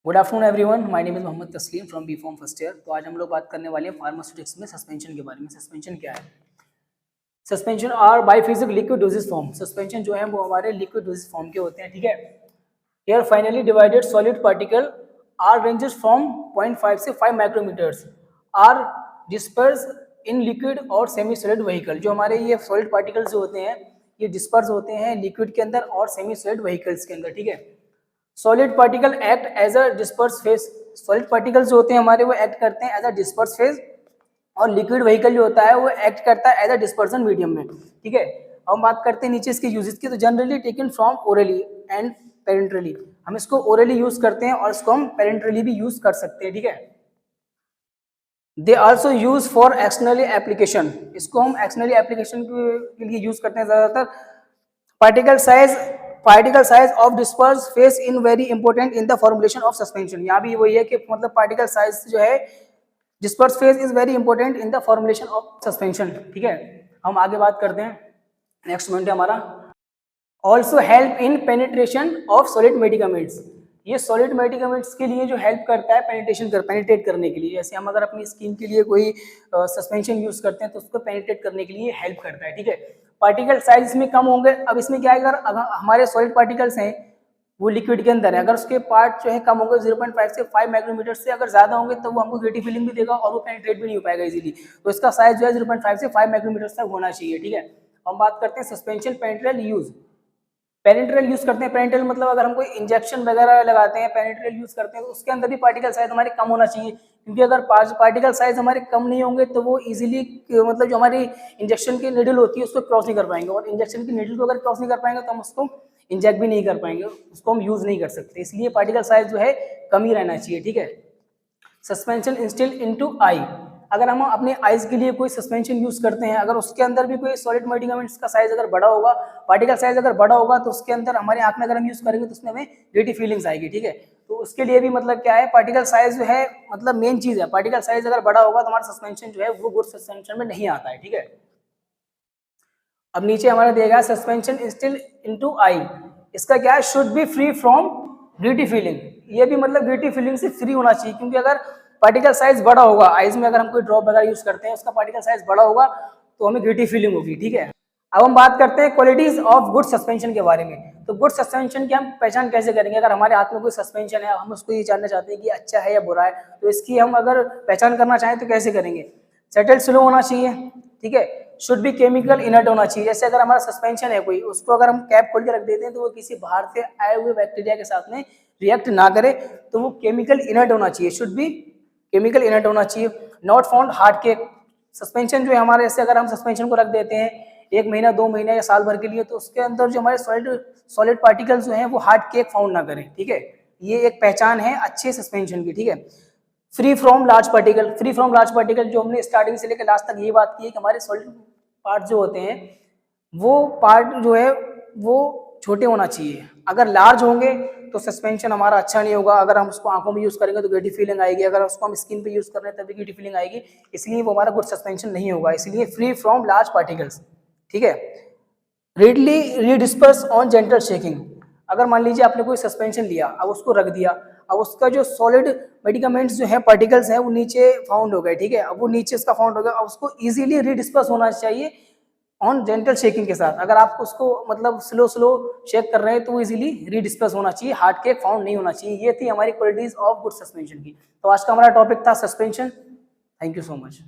Good afternoon everyone, my name is Mohammad Taslim from B pharm first year. तो आज हम लोग बात करने वाले हैं फार्मास्यूटिक्स में सस्पेंशन के बारे में। सस्पेंशन क्या है? Suspension are biphasic liquid dosage form. Suspension जो है वो हमारे लिक्विड डोजेज फॉर्म के होते हैं, ठीक है। Are finely divided solid particle are ranges from 0.5 से 5 micrometers are disperse in liquid और सेमी सॉलिड व्हीकल। जो हमारे ये सॉलिड पार्टिकल्स होते हैं ये डिस्पर्स होते हैं लिक्विड के अंदर और सेमी सॉलिड व्हीकल्स के अंदर, ठीक है। Solid particle act as a disperse phase. Solid particles जो होते हैं हमारे वो एक्ट करते हैं एज अ डिस्पर्स फेज, और लिक्विड व्हीकल जो होता है वो एक्ट करता है एज अ डिस्पर्सन मीडियम में, ठीक है। अब हम बात करते हैं नीचे इसके यूजेस की। तो generally taken from orally and parenterally. हम इसको ओरली यूज करते हैं और इसको हम पेरेंटरली भी यूज कर सकते हैं, ठीक है। They also use for externally application. इसको हम एक्सटर्नली एप्लीकेशन के लिए यूज करते हैं ज्यादातर। Particle size of disperse face in very important in the formulation of suspension. यहाँ भी वही है कि मतलब पार्टिकल साइज जो है disperse phase is very important in the formulation of suspension, ठीक है। हम आगे बात करते हैं। नेक्स्ट पॉइंट है हमारा also help in penetration of solid medicaments. ये सॉलिड मेडिकामेंट्स के लिए जो हेल्प करता है पेनिट्रेट करने के लिए। जैसे हम अगर अपनी स्किन के लिए कोई सस्पेंशन यूज करते हैं तो उसको पेनिट्रेट करने के लिए हेल्प करता है, ठीक है। पार्टिकल साइज इसमें कम होंगे। अब इसमें क्या है, अगर हमारे सॉलिड पार्टिकल्स हैं वो लिक्विड के अंदर है, अगर उसके पार्ट जो है कम होंगे 0.5 से 5 माइक्रोमीटर से अगर ज्यादा होंगे तो वो हमको ग्रेटी फीलिंग भी देगा और वो पेनिट्रेट भी नहीं हो पाएगा इजीली। तो इसका साइज जो है 0.5 से 5 माइक्रोमीटर तक होना चाहिए, ठीक है। हम बात करते हैं सस्पेंशन पेनिट्रल यूज। पेनिट्रल यूज करते हैं। पेनिट्रल मतलब अगर हम कोई इंजेक्शन वगैरह लगाते हैं, पेनिट्रल यूज करते हैं तो उसके अंदर भी पार्टिकल साइज हमारे कम होना चाहिए, क्योंकि अगर पार्टिकल साइज हमारे कम नहीं होंगे तो वो इजीली मतलब जो हमारी इंजेक्शन की नीडल होती है उसको क्रॉस नहीं कर पाएंगे, और इंजेक्शन की नीडल को अगर क्रॉस नहीं कर पाएंगे तो हम उसको इंजेक्ट भी नहीं कर पाएंगे, उसको हम यूज नहीं कर सकते। इसलिए पार्टिकल साइज जो है कम ही रहना चाहिए, ठीक है। Suspension instil into I. अगर हम अपने आइज के लिए कोई सस्पेंशन यूज करते हैं, अगर उसके अंदर भी कोई सॉलिड मेडिकामेंट्स का साइज अगर बड़ा होगा, पार्टिकल साइज अगर बड़ा होगा तो उसके अंदर हमारे आंख में अगर हम यूज करेंगे तो उसमें हमें ग्रेटी फीलिंग्स आएगी, ठीक है। तो उसके लिए भी मतलब क्या है, पार्टिकल साइज जो है मतलब मेन चीज है। पार्टिकल साइज अगर बड़ा होगा तो हमारा सस्पेंशन जो है वो गुड सस्पेंशन में नहीं आता है, ठीक है। अब नीचे हमारा दिया गया सस्पेंशन इंस्टिल इनटू आई। इसका क्या है, should be free from gritty feeling. ये भी मतलब ग्रेटी फीलिंग से फ्री होना चाहिए, क्योंकि अगर पार्टिकल साइज बड़ा होगा, आइज में अगर हम कोई ड्रॉप वगैरह यूज करते हैं उसका पार्टिकल साइज बड़ा होगा तो हमें ग्रेटी फीलिंग होगी, ठीक है। अब हम बात करते हैं क्वालिटीज ऑफ गुड सस्पेंशन के बारे में। तो गुड सस्पेंशन की हम पहचान कैसे करेंगे? अगर हमारे हाथ में कोई सस्पेंशन है, हम उसको ये जानना चाहते हैं कि अच्छा है या बुरा है, तो इसकी हम अगर पहचान करना चाहें तो कैसे करेंगे? सेटल स्लो होना चाहिए, ठीक है। शुड बी केमिकल इनर्ट होना चाहिए। जैसे अगर हमारा सस्पेंशन है कोई, उसको अगर हम कैप खोल के रख देते हैं तो वो किसी बाहर से आए हुए बैक्टीरिया के साथ में रिएक्ट ना करे, तो वो केमिकल इनर्ट होना चाहिए। शुड बी केमिकल इनर्ट होना चाहिए। Not found hard cake. Suspension जो है हमारे, ऐसे अगर हम सस्पेंशन को रख देते हैं 1 महीना 2 महीना या साल भर के लिए, तो उसके अंदर जो हमारे सॉलिड पार्टिकल्स जो हैं वो हार्ड केक फाउंड ना करें, ठीक है। ये एक पहचान है अच्छे सस्पेंशन की, ठीक है। Free from large particle. Free from large particle जो हमने स्टार्टिंग से लेकर लास्ट तक ये बात की है कि हमारे सॉलिड पार्ट जो होते हैं वो पार्ट जो है वो छोटे होना चाहिए। अगर लार्ज होंगे तो सस्पेंशन हमारा अच्छा नहीं होगा। अगर हम उसको आंखों में यूज करेंगे तो ग्रेटी फीलिंग आएगी, अगर उसको हम स्किन पे यूज कर रहे हैं तभी ग्रेटी फीलिंग आएगी, इसलिए वो हमारा गुड सस्पेंशन नहीं होगा। इसलिए फ्री फ्रॉम लार्ज पार्टिकल्स, ठीक है। Readily redisperse on gentle shaking. अगर मान लीजिए आपने कोई सस्पेंशन लिया, अब उसको रख दिया, अब उसका जो सॉलिड मेडिकामेंट्स जो है पार्टिकल्स हैं वो नीचे फाउंड हो गए, ठीक है। अब वो नीचे इसका फाउंड हो गया, अब उसको इजीली रीडिस्पर्स होना चाहिए ऑन जेंटल शेकिंग के साथ। अगर आप उसको मतलब स्लो शेक कर रहे हैं तो वो इजीली रीडिस्पर्स होना चाहिए, हार्ड केक फाउंड नहीं होना चाहिए। ये थी हमारी क्वालिटीज ऑफ गुड सस्पेंशन की। तो आज का हमारा टॉपिक था suspension. Thank you so much.